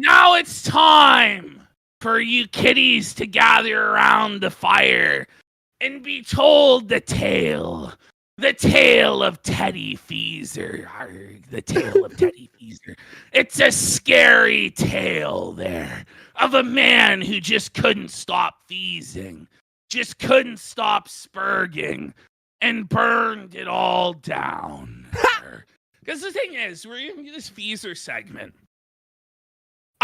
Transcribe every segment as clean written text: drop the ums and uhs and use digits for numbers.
Now it's time for you kiddies to gather around the fire and be told the tale. The tale of Teddy Feaser. Arrgh, the tale of Teddy Feaser. It's a scary tale there of a man who just couldn't stop feasing, just couldn't stop spurging, and burned it all down. Because the thing is, we're in this Feaser segment.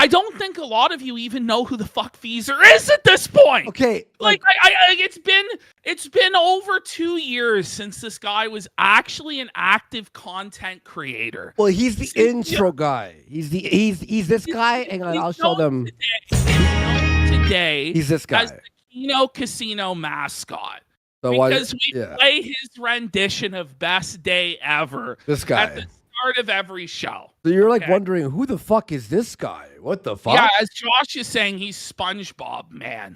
I don't think a lot of you even know who the fuck Feaser is at this point. Okay, like it's been over 2 years since this guy was actually an active content creator. well, he's the intro guy. He's this guy. Hang on, I'll show them. Today, He's this guy. as the Kino Casino mascot. So Because we play his rendition of Best Day Ever This guy. at the start of every show. So you're like wondering, who the fuck is this guy? What the fuck? Yeah, as Josh is saying, he's SpongeBob, man.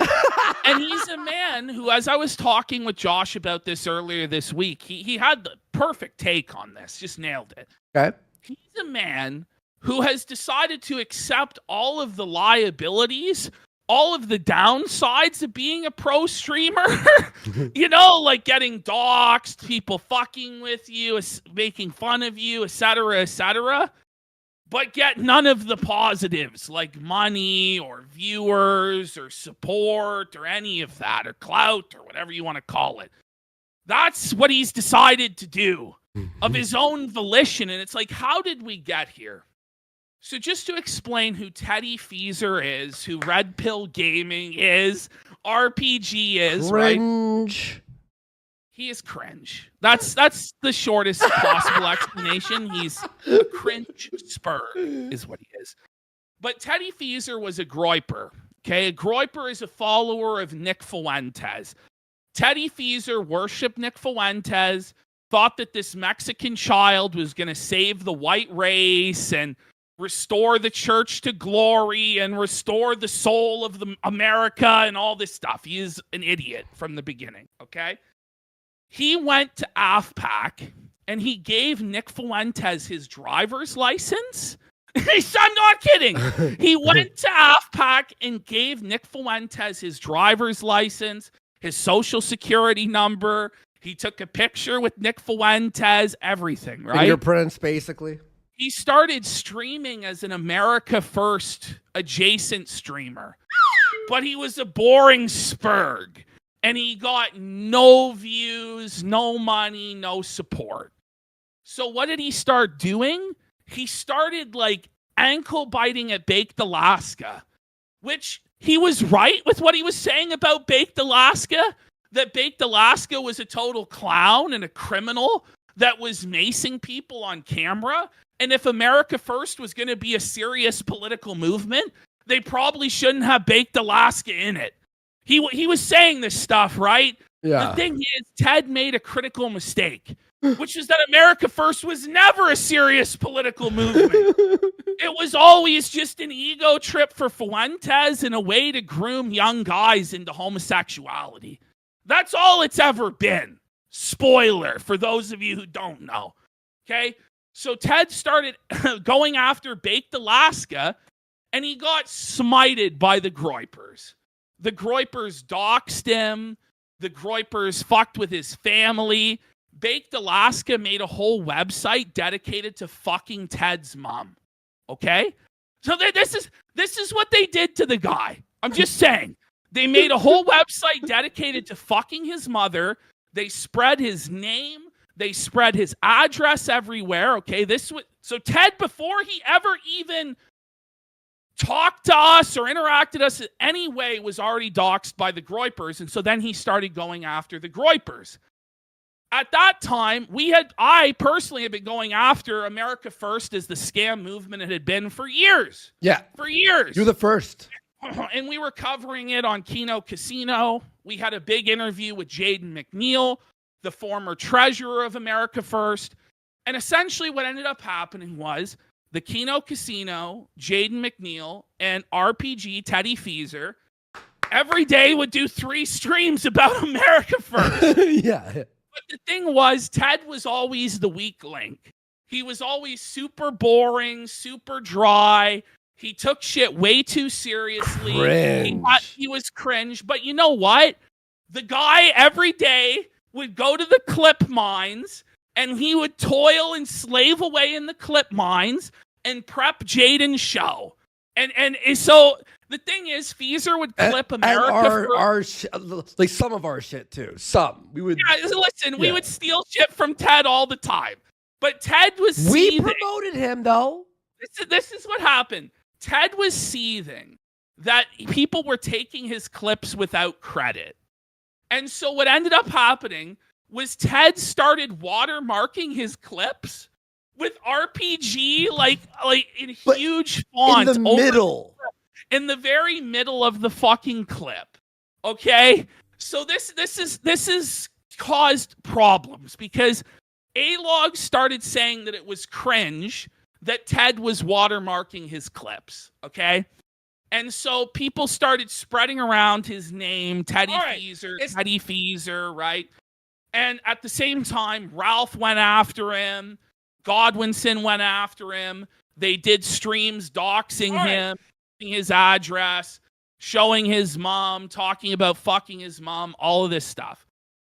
And he's a man who, as I was talking with Josh about this earlier this week, he had the perfect take on this, just nailed it. Okay. He's a man who has decided to accept all of the liabilities, all of the downsides of being a pro streamer. You know, like getting doxxed, people fucking with you, making fun of you, etc., etc., but get none of the positives like money or viewers or support or any of that, or clout or whatever you want to call it. That's what he's decided to do of his own volition. And it's like, how did we get here? So just to explain who Teddy Feaser is, who Red Pill Gaming is, RPG is, Cringe. right? He is cringe. That's the shortest possible explanation. He's a cringe spur, is what he is. But Teddy Feaser was a groiper. Okay, a groiper is a follower of Nick Fuentes. Teddy Feaser worshipped Nick Fuentes, thought that this Mexican child was going to save the white race and restore the church to glory and restore the soul of America and all this stuff. He is an idiot from the beginning, okay? He went to AFPAC and he gave Nick Fuentes his driver's license. I'm not kidding. He went to AFPAC and gave Nick Fuentes his driver's license, his social security number. He took a picture with Nick Fuentes, everything, right? Fingerprints, basically. He started streaming as an America First adjacent streamer, but he was a boring spurg. And he got no views, no money, no support. So what did he start doing? He started like ankle biting at Baked Alaska, which he was right with what he was saying about Baked Alaska, that Baked Alaska was a total clown and a criminal that was macing people on camera. And if America First was going to be a serious political movement, they probably shouldn't have Baked Alaska in it. He was saying this stuff, right? Yeah. The thing is, Ted made a critical mistake, which is that America First was never a serious political movement. It was always just an ego trip for Fuentes and a way to groom young guys into homosexuality. That's all it's ever been. Spoiler for those of you who don't know. Okay? So Ted started going after Baked Alaska, and he got smited by the groipers. The groipers doxed him. The groipers fucked with his family. Baked Alaska made a whole website dedicated to fucking Ted's mom. Okay? So this is what they did to the guy. I'm just saying. They made a whole website dedicated to fucking his mother. They spread his name. They spread his address everywhere. Okay? So Ted, before he ever even talked to us or interacted us in any way, was already doxxed by the groipers. And so then he started going after the groipers. At that time, I personally had been going after America First as the scam movement it had been for years. Yeah. For years. You're the first. And we were covering it on Kino Casino. We had a big interview with Jaden McNeil, the former treasurer of America First. And essentially what ended up happening was the Kino Casino, Jaden McNeil, and RPG Teddy Feaser every day would do 3 streams about America First. Yeah. But the thing was, Ted was always the weak link. He was always super boring, super dry. He took shit way too seriously. Cringe. He was cringe. But you know what? The guy every day would go to the clip mines and he would toil and slave away in the clip mines and prep Jaden's show. And so the thing is, Feaser would clip America. Like some of our shit too. Some we would. Yeah, listen, we would steal shit from Ted all the time. But Ted was seething. We promoted him though. This is what happened. Ted was seething that people were taking his clips without credit. And so what ended up happening was Ted started watermarking his clips with RPG like in huge font in the middle. In the very middle of the fucking clip. Okay? So this is caused problems because A-Log started saying that it was cringe that Ted was watermarking his clips, okay? And so people started spreading around his name, Teddy Feaser, right? And at the same time, Ralph went after him. Godwinson went after him. They did streams doxing him, his address, showing his mom, talking about fucking his mom, all of this stuff.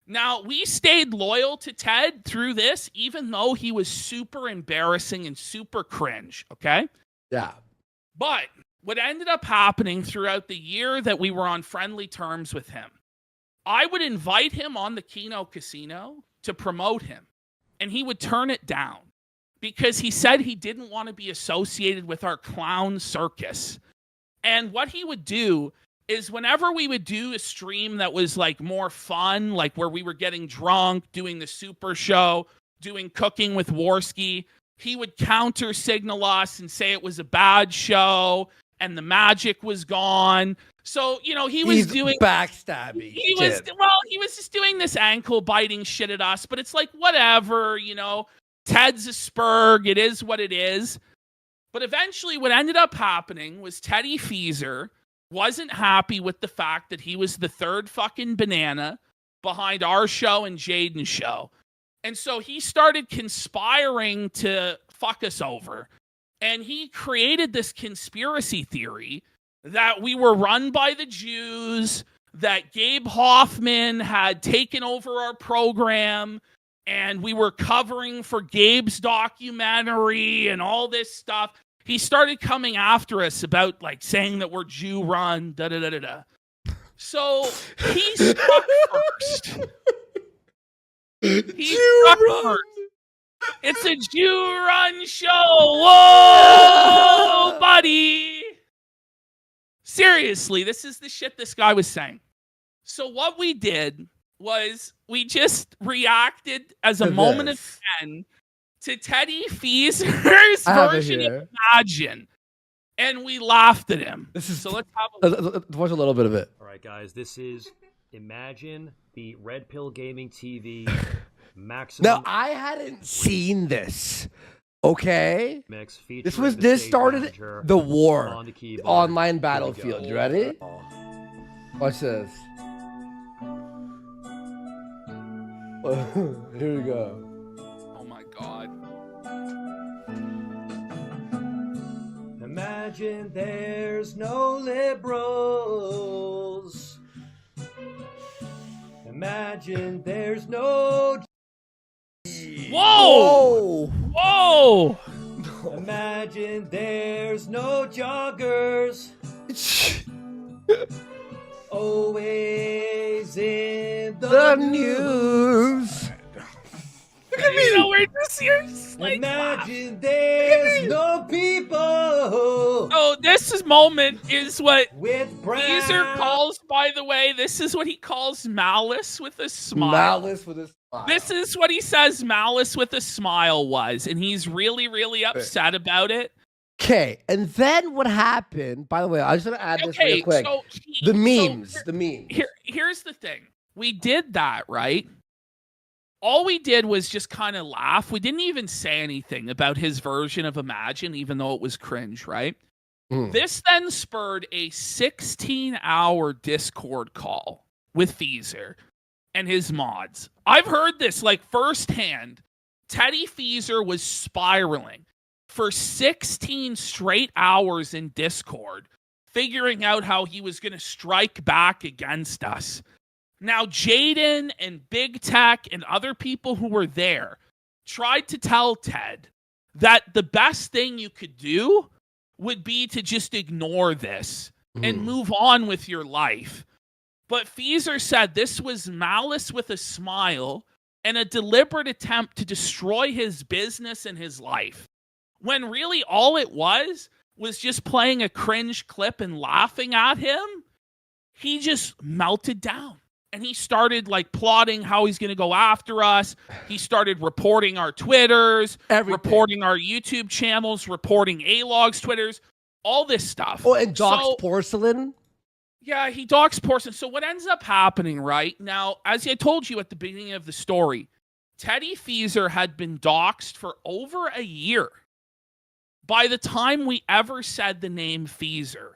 Now, we stayed loyal to Ted through this, even though he was super embarrassing and super cringe, okay? Yeah. But what ended up happening throughout the year that we were on friendly terms with him, I would invite him on the Kino Casino to promote him, and he would turn it down because he said he didn't want to be associated with our clown circus. And what he would do is whenever we would do a stream that was like more fun, like where we were getting drunk, doing the super show, doing cooking with Worski, he would counter signal us and say it was a bad show and the magic was gone. So, you know, he's doing backstabbing. He was just doing this ankle biting shit at us, but it's like, whatever, you know, Ted's a spurg. It is what it is. But eventually what ended up happening was Teddy Feaser wasn't happy with the fact that he was the third fucking banana behind our show and Jaden's show. And so he started conspiring to fuck us over. And he created this conspiracy theory that we were run by the Jews, that Gabe Hoffman had taken over our program, and we were covering for Gabe's documentary and all this stuff. He started coming after us about like saying that we're Jew run, da-da-da-da-da. So he struck first. He struck first. It's a Jew run show. Whoa, buddy. Seriously, this is the shit this guy was saying. So what we did was we just reacted as a moment of 10 to Teddy Feaser's version of Imagine. And we laughed at him. So let's watch a little bit of it. All right, guys, this is Imagine, the Red Pill Gaming TV maximum. Now, I hadn't seen this. Okay? Mix this started the war. The online battlefield. You ready? Watch this. Here we go. God. Imagine there's no liberals. Imagine there's no... Whoa! Whoa! Imagine there's no joggers. Always in the news. Look at me. You know, we're just here. Like, imagine there's no people. Oh, this moment is what Feaser calls, by the way, this is what he calls malice with a smile. Malice with a smile. This is what he says malice with a smile was, and he's really, really upset about it. Okay, and then what happened, by the way, I just want to add this real quick. So the memes. Here's the thing. We did that, right? All we did was just kind of laugh. We didn't even say anything about his version of Imagine, even though it was cringe, right? This then spurred a 16-hour Discord call with Feaser and his mods. I've heard this like firsthand. Teddy Feaser was spiraling. for 16 straight hours in Discord, figuring out how he was going to strike back against us. Now, Jaden and Big Tech and other people who were there tried to tell Ted that the best thing you could do would be to just ignore this and move on with your life. But Feaser said this was malice with a smile and a deliberate attempt to destroy his business and his life. When really all it was just playing a cringe clip and laughing at him. He just melted down. And he started like plotting how he's going to go after us. He started reporting our Twitters, reporting our YouTube channels, reporting A-Log's Twitters, all this stuff. Oh, and doxed Porcelain? Yeah, he doxed Porcelain. So what ends up happening, right? Now, as I told you at the beginning of the story, Teddy Feaser had been doxed for over a year by the time we ever said the name Feaser.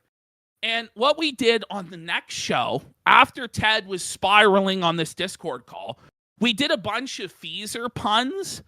And what we did on the next show, after Ted was spiraling on this Discord call, we did a bunch of Feaser puns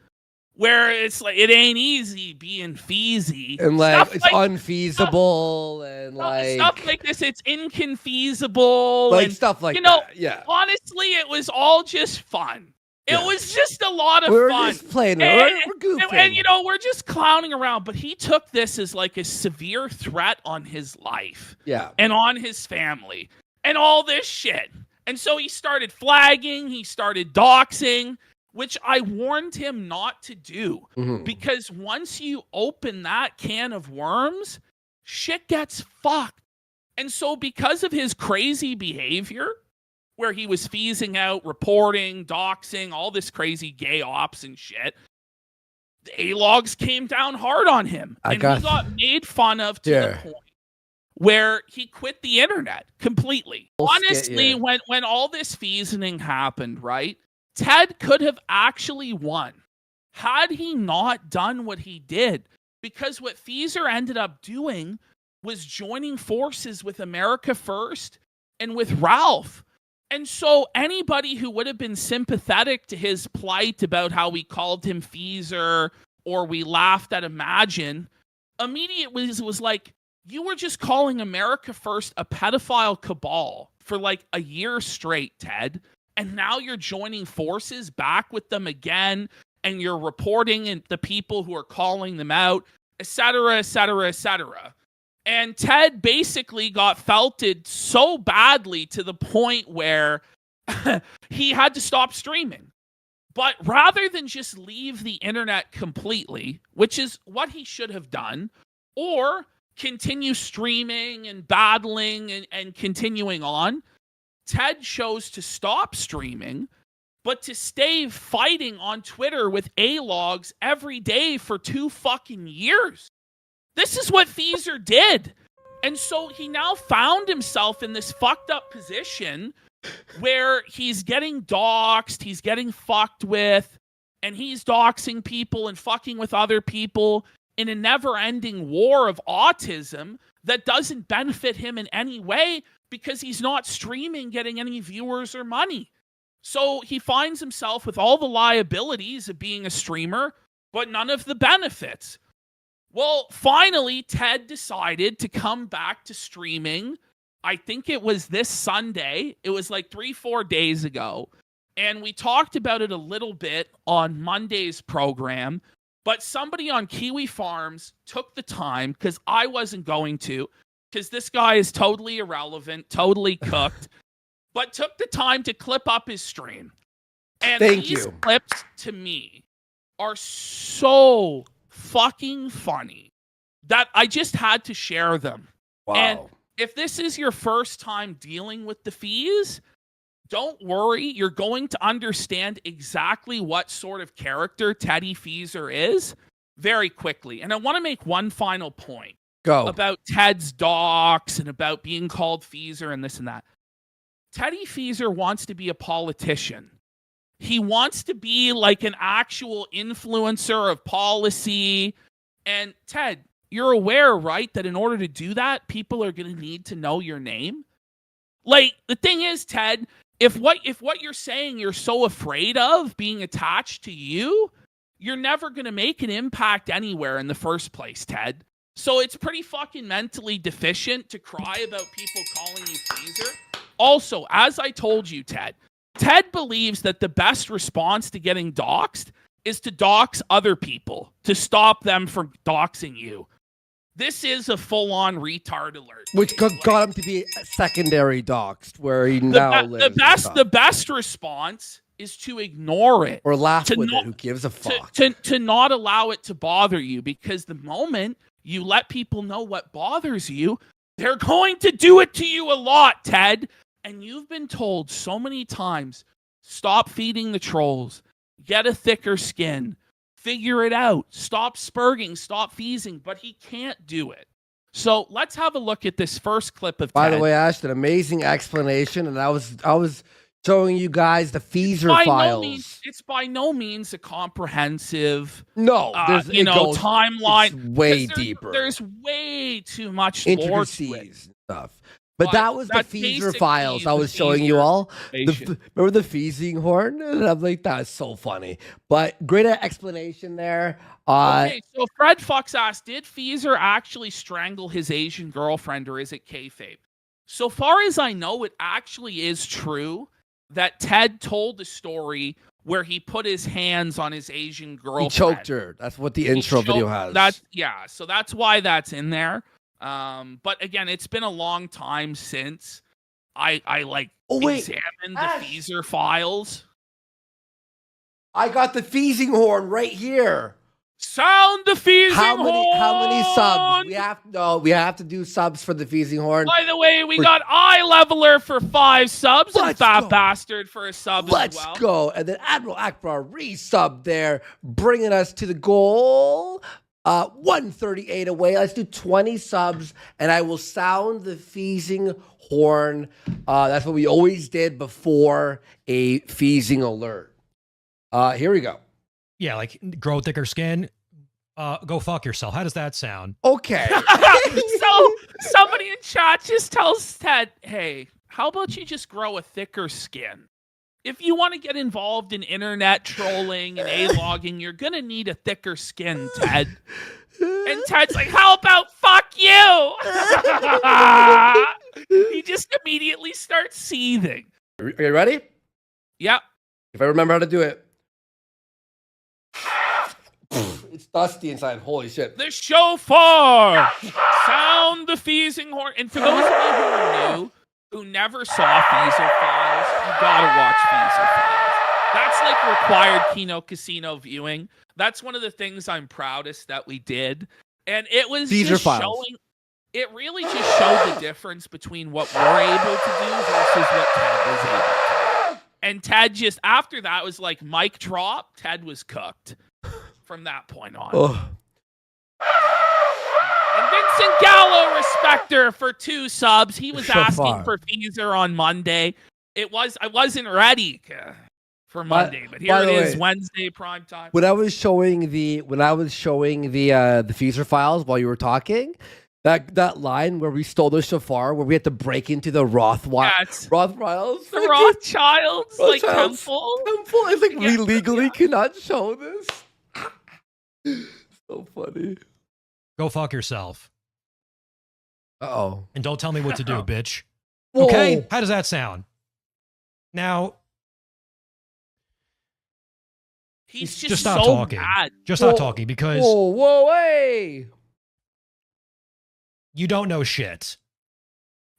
where it's like, it ain't easy being Feezy. And like, it's unfeasible and like... Stuff like this, it's inconfeasible. Like and, stuff like that, yeah. Honestly, it was all just fun. It was just a lot of fun. We're just playing. We're goofing. And, we're just clowning around. But he took this as like a severe threat on his life. Yeah. And on his family. And all this shit. And so he started flagging. He started doxing, which I warned him not to do. Because once you open that can of worms, shit gets fucked. And so because of his crazy behavior, where he was feasing out, reporting, doxing, all this crazy gay ops and shit, the A-Logs came down hard on him. He got made fun of to the point where he quit the internet completely. Honestly, when all this feasing happened, right, Ted could have actually won had he not done what he did. Because what Feaser ended up doing was joining forces with America First and with Ralph. And so anybody who would have been sympathetic to his plight about how we called him Feaser or we laughed at Imagine, immediately was like, you were just calling America First a pedophile cabal for like a year straight, Ted. And now you're joining forces back with them again, and you're reporting and the people who are calling them out, etc., etc., etc. And Ted basically got felted so badly to the point where he had to stop streaming. But rather than just leave the internet completely, which is what he should have done, or continue streaming and battling and continuing on, Ted chose to stop streaming, but to stay fighting on Twitter with A-Logs every day for 2 fucking years. This is what Feaser did. And so he now found himself in this fucked up position where he's getting doxxed, he's getting fucked with, and he's doxing people and fucking with other people in a never-ending war of autism that doesn't benefit him in any way because he's not streaming, getting any viewers or money. So he finds himself with all the liabilities of being a streamer, but none of the benefits. Well, finally, Ted decided to come back to streaming. I think it was this Sunday. It was like 3-4 days ago. And we talked about it a little bit on Monday's program. But somebody on Kiwi Farms took the time, because I wasn't going to, because this guy is totally irrelevant, totally cooked, but took the time to clip up his stream. And these clips, to me, are so fucking funny that I just had to share them. Wow. And if this is your first time dealing with the fees, don't worry. You're going to understand exactly what sort of character Teddy Feaser is very quickly. And I want to make one final point about Ted's docs and about being called Feaser and this and that. Teddy Feaser wants to be a politician. He wants to be like an actual influencer of policy. And Ted, you're aware, right, that in order to do that, people are going to need to know your name? Like, the thing is, Ted, if what you're saying you're so afraid of being attached to you, you're never going to make an impact anywhere in the first place, Ted. So it's pretty fucking mentally deficient to cry about people calling you Feaser. Also, as I told you, Ted believes that the best response to getting doxxed is to dox other people, to stop them from doxing you. This is a full-on retard alert. Which got him to be secondary doxed, where he now lives. The best response is to ignore it. Or laugh with it. Who gives a fuck? To not allow it to bother you, because the moment you let people know what bothers you, they're going to do it to you a lot, Ted. And you've been told so many times, stop feeding the trolls, get a thicker skin, figure it out, stop spurging, stop feasing, but he can't do it. So let's have a look at this first clip of Ted. By the way, Ash, an amazing explanation, and I was showing you guys the Feaser files. It's by no means a comprehensive, there's timeline. It's way deeper. There's way too much lore to it. Stuff. But that was the Feaser files I was showing you all. Remember the Feasing horn? And I'm like, that's so funny. But great explanation there. Okay, so Fred Fox asked, did Feaser actually strangle his Asian girlfriend, or is it kayfabe? So far as I know, it actually is true that Ted told the story where he put his hands on his Asian girlfriend. He choked her. That's what the intro video has. So that's why that's in there. But again, it's been a long time since I examined the Feaser files. I got the Feasing horn right here. Sound the Feasing horn. How many subs? We have to do subs for the Feasing horn. By the way, we got Eye Leveler for 5 subs and Fat Bastard for a sub as well. Let's go. And then Admiral Akbar resub there, bringing us to the goal. 138 away. Let's do 20 subs, and I will sound the Feasing horn. That's what we always did before a Feasing alert. Here we go. Yeah, like grow thicker skin. Go fuck yourself. How does that sound? Okay. So somebody in chat just tells Ted, hey, how about you just grow a thicker skin? If you want to get involved in internet trolling and A-logging, you're going to need a thicker skin, Ted. And Ted's like, how about fuck you? He just immediately starts seething. Are you ready? Yep. If I remember how to do it. It's dusty inside. Holy shit. The shofar! Sound the Feasing horn. And for those of you who are new, who never saw Feaser files, you gotta watch Feaser files. That's like required Kino Casino viewing. That's one of the things I'm proudest that we did. And it was Feaser just files. showing, it really just showed the difference between what we're able to do versus what Ted was able to do. And Ted just, after that, was like mic drop, Ted was cooked from that point on. Oh. And Vincent Gallo, respecter, for 2 subs. He was asking for Feaser on Monday. I wasn't ready for Monday, but here it is, Wednesday prime time. When I was showing the Feaser files while you were talking, that line where we stole the shofar, where we had to break into the Rothschilds, The Rothschilds, like temple. I think we legally cannot show this. So funny. Go fuck yourself. Uh-oh. And don't tell me what to do, bitch. Whoa. Okay? How does that sound? Now, he's just stop so talking. bad. Just stop talking, because hey! You don't know shit.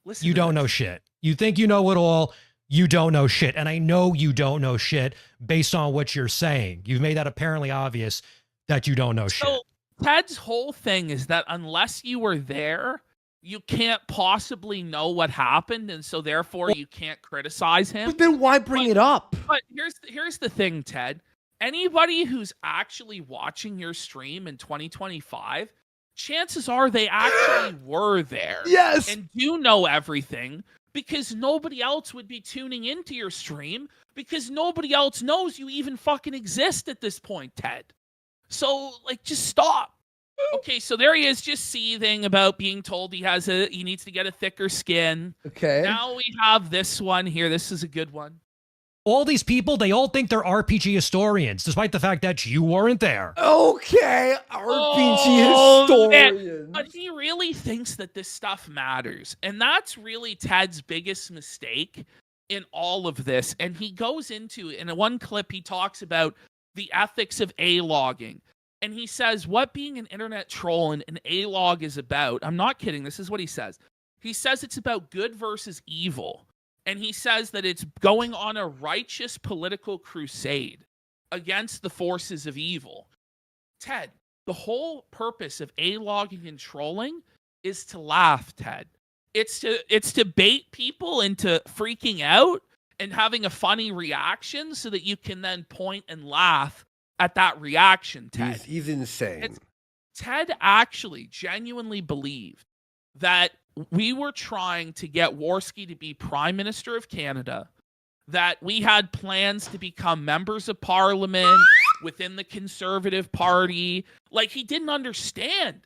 Listen, you don't know shit. You think you know it all. You don't know shit. And I know you don't know shit based on what you're saying. You've made that apparently obvious that you don't know shit. So Ted's whole thing is that unless you were there, you can't possibly know what happened, and so therefore you can't criticize him. But then why bring it up? But here's the thing, Ted. Anybody who's actually watching your stream in 2025, chances are they actually were there. Yes. And do know everything, because nobody else would be tuning into your stream, because nobody else knows you even fucking exist at this point, Ted. So, like, just stop. Okay, so there he is, just seething about being told he needs to get a thicker skin. Okay. Now we have this one here. This is a good one. All these people, they all think they're RPG historians, despite the fact that you weren't there. Okay, RPG Man. historian. But he really thinks that this stuff matters. And that's really Ted's biggest mistake in all of this. And he goes into, in one clip, he talks about the ethics of A-logging. And he says what being an internet troll and an A-log is about. I'm not kidding. This is what he says. He says it's about good versus evil. And he says that it's going on a righteous political crusade against the forces of evil. Ted, the whole purpose of A-logging and trolling is to laugh, Ted. It's to bait people into freaking out and having a funny reaction so that you can then point and laugh at that reaction, Ted. He's insane. Ted actually genuinely believed that we were trying to get Warski to be Prime Minister of Canada, that we had plans to become members of parliament within the Conservative Party. Like, he didn't understand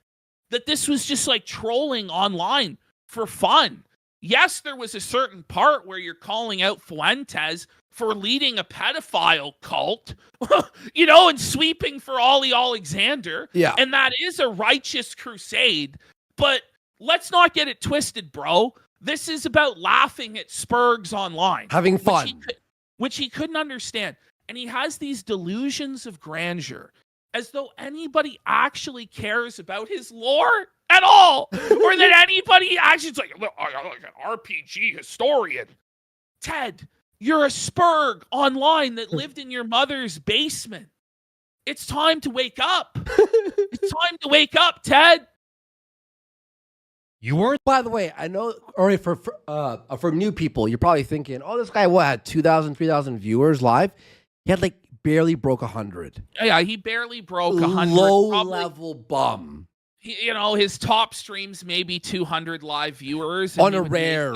that this was just like trolling online for fun. Yes, there was a certain part where you're calling out Fuentes for leading a pedophile cult, and sweeping for Ollie Alexander. Yeah. And that is a righteous crusade. But let's not get it twisted, bro. This is about laughing at Spurgs online. Having fun. Which he couldn't understand. And he has these delusions of grandeur, as though anybody actually cares about his lore at all. Or that anybody actually is like, look, I'm like an RPG historian. Ted, you're a Spurg online that lived in your mother's basement. It's time to wake up. It's time to wake up, Ted. You weren't. By the way, I know, already for new people, you're probably thinking, oh, this guy, had 2,000, 3,000 viewers live? He had barely broke 100. Yeah, he barely broke 100. Low-level bum. His top streams maybe 200 live viewers. On a rare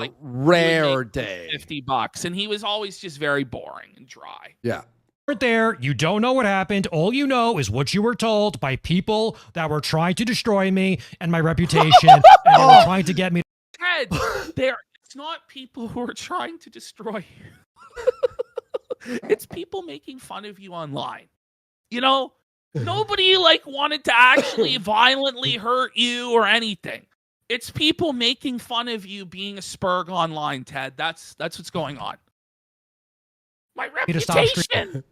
day. $50. And he was always just very boring and dry. Yeah. Weren't there. You don't know what happened. All you know is what you were told by people that were trying to destroy me and my reputation. And they were trying to get me. Ted, it's not people who are trying to destroy you. It's people making fun of you online. Nobody wanted to actually violently hurt you or anything. It's people making fun of you being a Spurg online, Ted. That's what's going on. My reputation.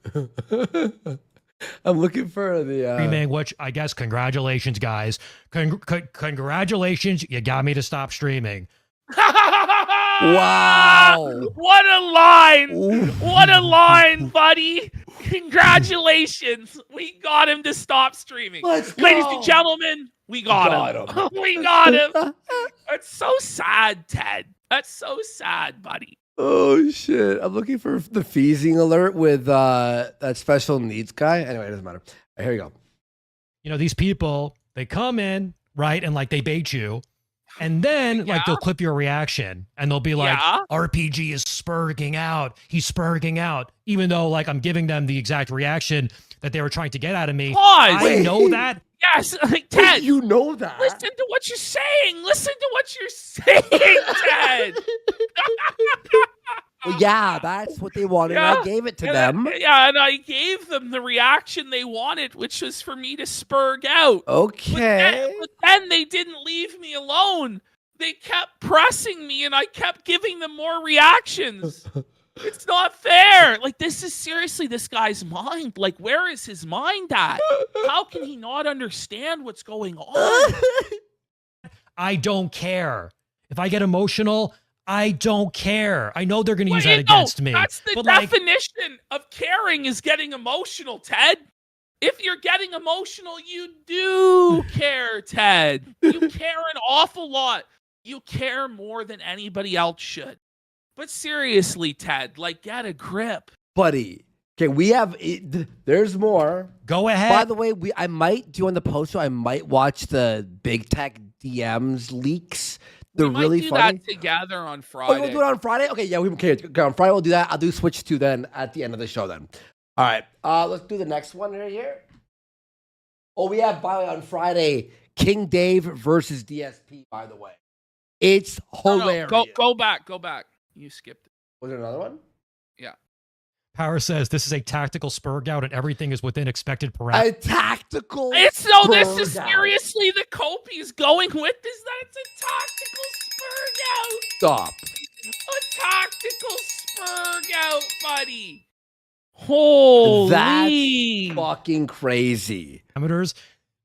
I'm looking for the streaming, which I guess congratulations, guys. Congratulations, you got me to stop streaming. Wow. What a line. What a line, buddy. Congratulations. We got him to stop streaming. Let's go. Ladies and gentlemen, we got him. We got him. That's so sad, Ted. That's so sad, buddy. Oh, shit. I'm looking for the feasing alert with that special needs guy. Anyway, it doesn't matter. Here you go. These people, they come in, right, and they bait you. And then, they'll clip your reaction, and they'll be like, RPG is spurging out. He's spurging out. Even though, I'm giving them the exact reaction that they were trying to get out of me. Pause. I know that. Yes, Ted. You know that. Listen to what you're saying. Listen to what you're saying, Ted. Well, yeah, that's what they wanted. Yeah. I gave it to them. And I gave them the reaction they wanted, which was for me to spurg out. Okay. But then they didn't leave me alone. They kept pressing me, and I kept giving them more reactions. It's not fair. This is seriously this guy's mind. Where is his mind at? How can he not understand what's going on? I don't care. If I get emotional, I don't care. I know they're going to use that against me. That's the definition of caring, is getting emotional, Ted. If you're getting emotional, you do care, Ted. You care an awful lot. You care more than anybody else should. But seriously, Ted, get a grip. Buddy. Okay, we have, there's more. Go ahead. By the way, I might do on the post show, I might watch the Big Tech DMs leaks. They're really funny. We might do that together on Friday. Oh, we'll do it on Friday? Okay, yeah, okay. On Friday we'll do that. I'll do Switch 2 then at the end of the show then. All right, let's do the next one right here. Oh, we have, by the way, on Friday, King Dave versus DSP, by the way. It's hilarious. No, go back. You skipped it. Was there another one? Yeah. Power says this is a tactical spur gout and everything is within expected parameters. A tactical. It's no, this is spur gout. seriously the Kopi's going with this. That it's a tactical spur gout. Stop. A tactical spur gout, buddy. Holy. That's fucking crazy. Parameters.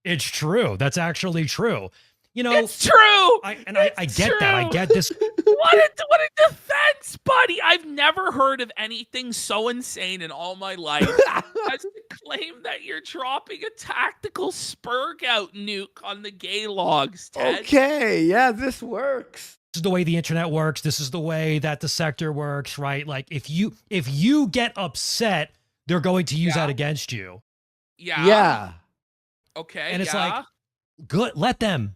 It's true. That's actually true. You know, It's true. I get that. I get this. What a defense, buddy. I've never heard of anything so insane in all my life as to claim that you're dropping a tactical spur gout nuke on the gay logs, Ted. Okay, yeah, this works. This is the way the internet works. This is the way that the sector works, right? Like if you get upset, they're going to use that against you. Yeah. Yeah. Okay. And it's like, good, let them.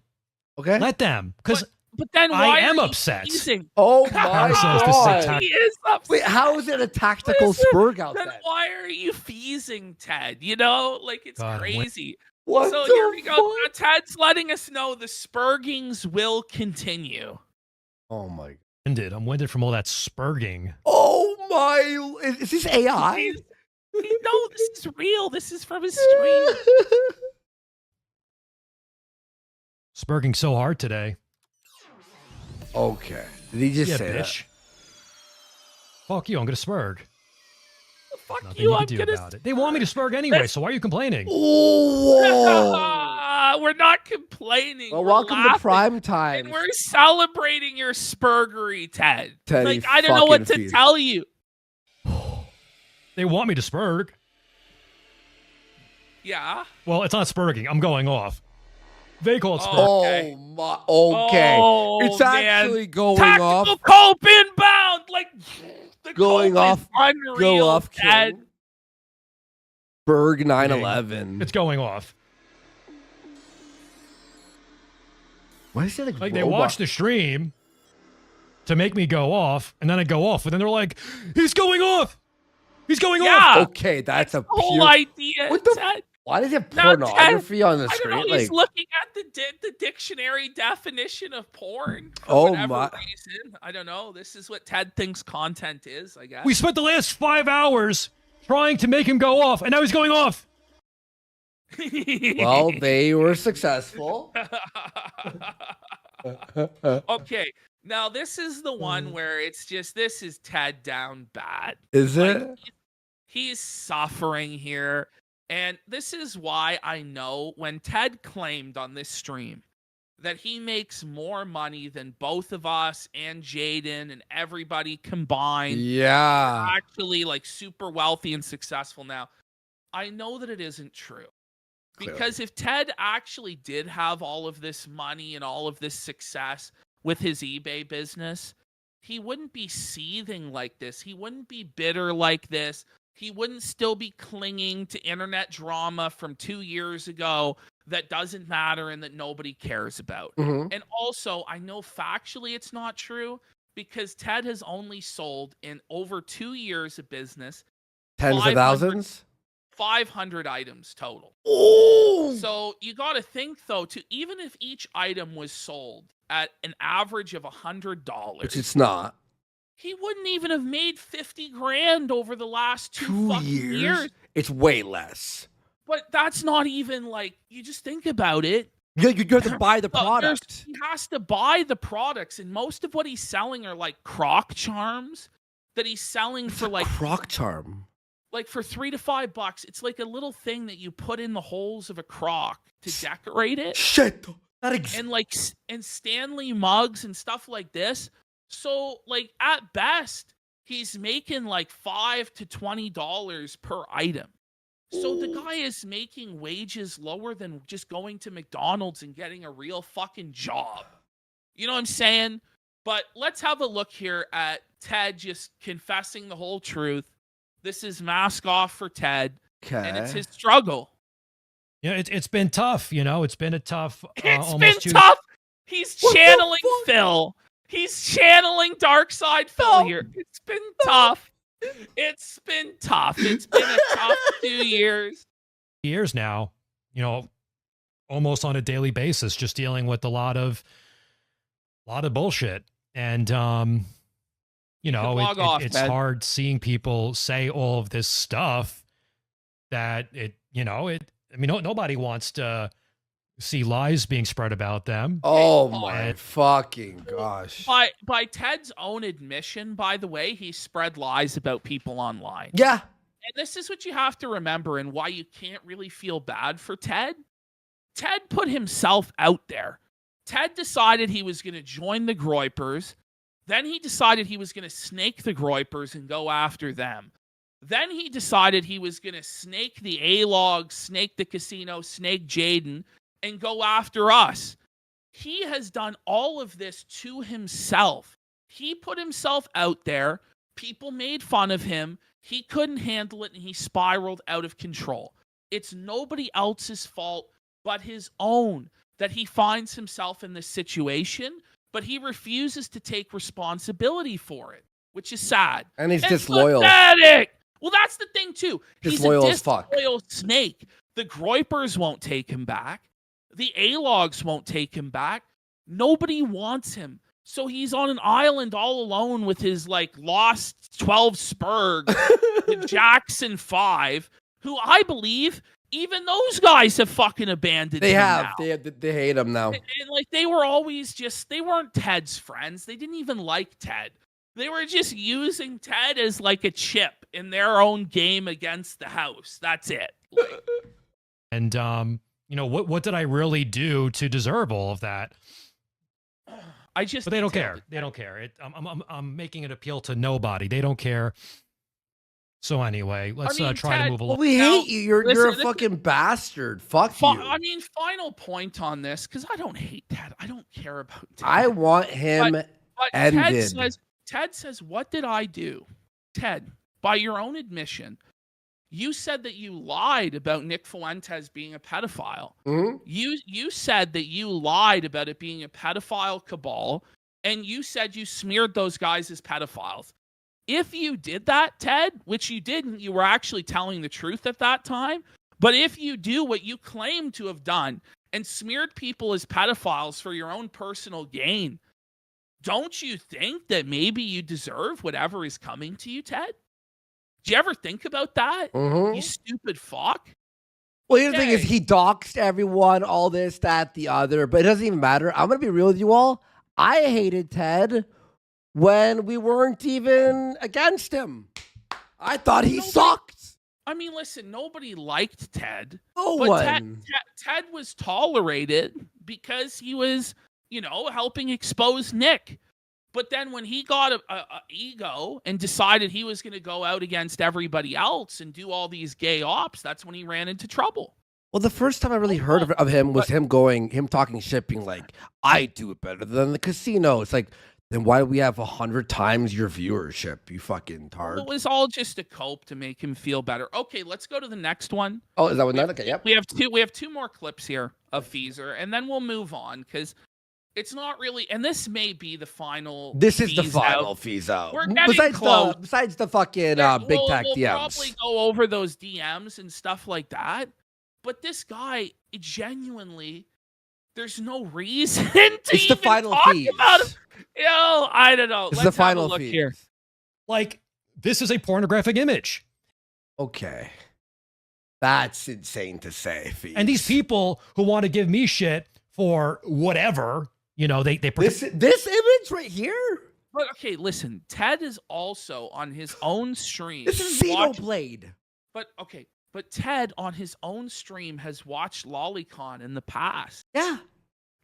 Okay. Let them. Because but then why I am are you upset. teasing? Oh my Power says this is a god. He is upset. Wait, how is it a tactical spur gout Then then? why are you feasing, Ted? You know, like it's God, crazy. What So the here we go. fuck? Now, Ted's letting us know the spurgings will continue. Oh my. I'm winded from all that spurging. Oh my. Is this AI? No, this is real. This is from his stream. Spurging so hard today. Okay. Did he just Yeah, say bitch. Fuck you, I'm gonna spurg. Fuck Nothing you, you can I'm do gonna... about it. They want me to spurg anyway, so why are you complaining? that? Whoa. We're not complaining. Well, We're welcome to laughing. prime time. And we're celebrating your spurgery, Ted. Teddy Like, I don't know what fucking to feed. tell you. They want me to spurg. Yeah. Well, it's not spurging. I'm going off. They call it spurg. Oh Okay. my. Okay. Oh, It's man. actually going Tactical off. cope inbound. Like, the Going cope off. is unreal, Go off, Ted. King. Berg 911. It's going off. Why is it Like they watch the stream to make me go off, and then I go off, and then they're like, "He's going off. He's going off." Yeah. Okay, that's a Whole pure. idea. What the Ted. Why is it Now, pornography on the I don't screen? know. Like, He's looking at the dictionary definition of porn. For Oh whatever my- reason. I don't know. This is what Ted thinks content is, I guess. We spent the last 5 hours trying to make him go off, and now he's going off. well, they were successful. Okay. Now this is the one where it's just this is Ted down bad. Is Like, it? he's suffering here. And this is why I know when Ted claimed on this stream that he makes more money than both of us and Jaden and everybody combined. Yeah. Actually, like super wealthy and successful now. I know that it isn't true. Because if Ted actually did have all of this money and all of this success with his eBay business, he wouldn't be seething like this. He wouldn't be bitter like this. He wouldn't still be clinging to internet drama from 2 years ago that doesn't matter and that nobody cares about. Mhm. And also, I know factually it's not true because Ted has only sold in over 2 years of business Tens of 500 thousands. 500 items total. Oh. So you got to think though, to even if each item was sold at an average of $100, Which it's not. he wouldn't even have made 50 grand over the last 2 2 fucking years? years. It's way less. But that's not even like, you just think about it. You have to buy the Look, product. he has to buy the products, and most of what he's selling are like croc charms that he's selling for like Croc charm. for $3 to $5. It's like a little thing that you put in the holes of a croc to decorate it. Shit. That And Stanley mugs and stuff like this. So like at best, he's making like $5 to $20 per item. So the guy is making wages lower than just going to McDonald's and getting a real fucking job. You know what I'm saying? But let's have a look here at Ted just confessing the whole truth. This is mask off for Ted, and it's his struggle. Yeah, it's been tough. You know, it's been a tough. It's almost been 2 tough. He's What the channeling fuck? Phil. He's channeling Dark Side Phil here. It's been tough. It's been tough. It's been a tough 2 years. years now. You know, almost on a daily basis, just dealing with a lot of bullshit. And you know, log off, it's Ted. hard seeing people say all of this stuff that nobody wants to see lies being spread about them. Oh my fucking gosh. By Ted's own admission, by the way, he spread lies about people online. Yeah. And this is what you have to remember and why you can't really feel bad for Ted. Ted put himself out there. Ted decided he was going to join the Groypers. Then he decided he was going to snake the Groypers and go after them. Then he decided he was going to snake the A-Log, snake the casino, snake Jaden, and go after us. He has done all of this to himself. He put himself out there. People made fun of him. He couldn't handle it, and he spiraled out of control. It's nobody else's fault but his own that he finds himself in this situation, but he refuses to take responsibility for it, which is sad. And he's disloyal. Pathetic. Well, that's the thing, too. Disloyal He's a as fuck. disloyal snake. The Groypers won't take him back. The A-Logs won't take him back. Nobody wants him. So he's on an island all alone with his, lost 12 Spurg, the Jackson 5, who I believe even those guys have fucking abandoned him now. They hate him now. And they were always they weren't Ted's friends. They didn't even like Ted. They were just using Ted as a chip in their own game against the house. That's it. And, what did I really do to deserve all of that? But they don't care. They don't care. I'm making an appeal to nobody. They don't care. So anyway, let's try Ted, to move along. Well, we hate you. You're a fucking bastard. Fuck you. Final point on this, because I don't hate Ted. I don't care about Ted. I want him but ended. Ted says, what did I do? Ted, by your own admission, you said that you lied about Nick Fuentes being a pedophile. Mm-hmm. You said that you lied about it being a pedophile cabal, and you said you smeared those guys as pedophiles. If you did that, Ted, which you didn't, you were actually telling the truth at that time. But if you do what you claim to have done and smeared people as pedophiles for your own personal gain, don't you think that maybe you deserve whatever is coming to you, Ted? Do you ever think about that? Mm-hmm. You stupid fuck. Well, the thing is, he doxed everyone, all this, that, the other, but it doesn't even matter. I'm going to be real with you all. I hated Ted when we weren't even against him. I thought he sucked. I mean, listen, nobody liked Ted. No one. Ted was tolerated because he was, helping expose Nick. But then when he got a ego and decided he was going to go out against everybody else and do all these gay ops, that's when he ran into trouble. Well, the first time I really heard of him was him talking shit, being like, I do it better than the casino. It's like, then why do we have 100 times your viewership, you fucking tard? Well, it was all just a cope to make him feel better. Okay, let's go to the next one. Oh, is that one? Okay, yep. We have two more clips here of Feaser, and then we'll move on, because it's not really, and this may be the final. This is the final Feaser out. We're getting close. Besides the fucking big tech DMs. We'll probably go over those DMs and stuff like that. But this guy, genuinely, there's no reason to it's even the final talk fees. about him. I don't know. It's Let's the final have a look fees. here. This is a pornographic image. Okay. That's insane to say, Fees. And these people who want to give me shit for whatever, they this image right here. But okay, listen. Ted is also on his own stream. This is Xenoblade. But Ted on his own stream has watched Lolicon in the past. Yeah.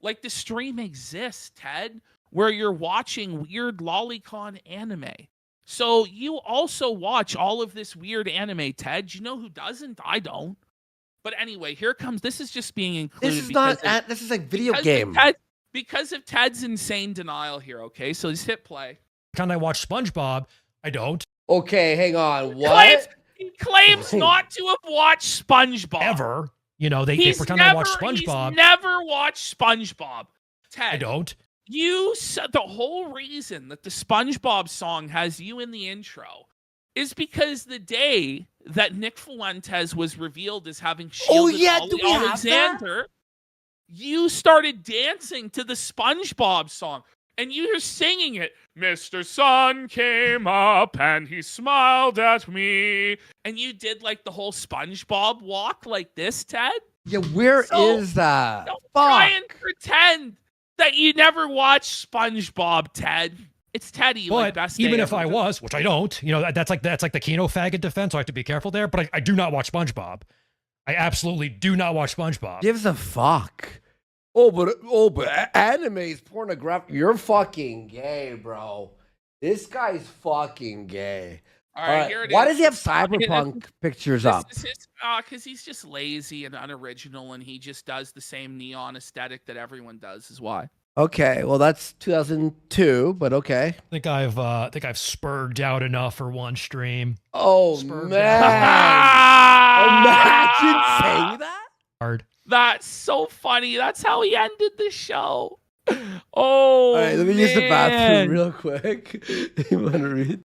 The stream exists, Ted, where you're watching weird Lolicon anime. So you also watch all of this weird anime, Ted. You know who doesn't? I don't. But anyway, this is just being included. This is like video game. Because of Ted's insane denial here, okay? So just hit play. Can I watch SpongeBob? I don't. Okay, hang on. What? He claims not to have watched SpongeBob. Ever. They pretend I watch SpongeBob. He's never watched SpongeBob. Ted. I don't. You said the whole reason that the SpongeBob song has you in the intro is because the day that Nick Fuentes was revealed as having shielded Alexander, you started dancing to the SpongeBob song. and you're singing it. Mr. Sun came up and he smiled at me. And you did like the whole SpongeBob walk like this, Ted. Yeah, where is that? Don't Fuck. try and pretend that you never watched SpongeBob, Ted. It's Teddy. But like best even day if ever. I was, which I don't, that's like the Kino faggot defense. So I have to be careful there. But I do not watch SpongeBob. I absolutely do not watch SpongeBob. Gives a fuck. But anime is pornographic. You're fucking gay, bro. This guy's fucking gay. All right, here it Why is. does he have cyberpunk pictures up? Because he's just lazy and unoriginal, and he just does the same neon aesthetic that everyone does. Is why. Okay, well that's 2002, but okay. I think I've spurged out enough for one stream. Oh Spurred man! Imagine saying that. Hard. That's so funny. That's how he ended the show. Oh, All right, let me use the bathroom man. real quick. You want to read?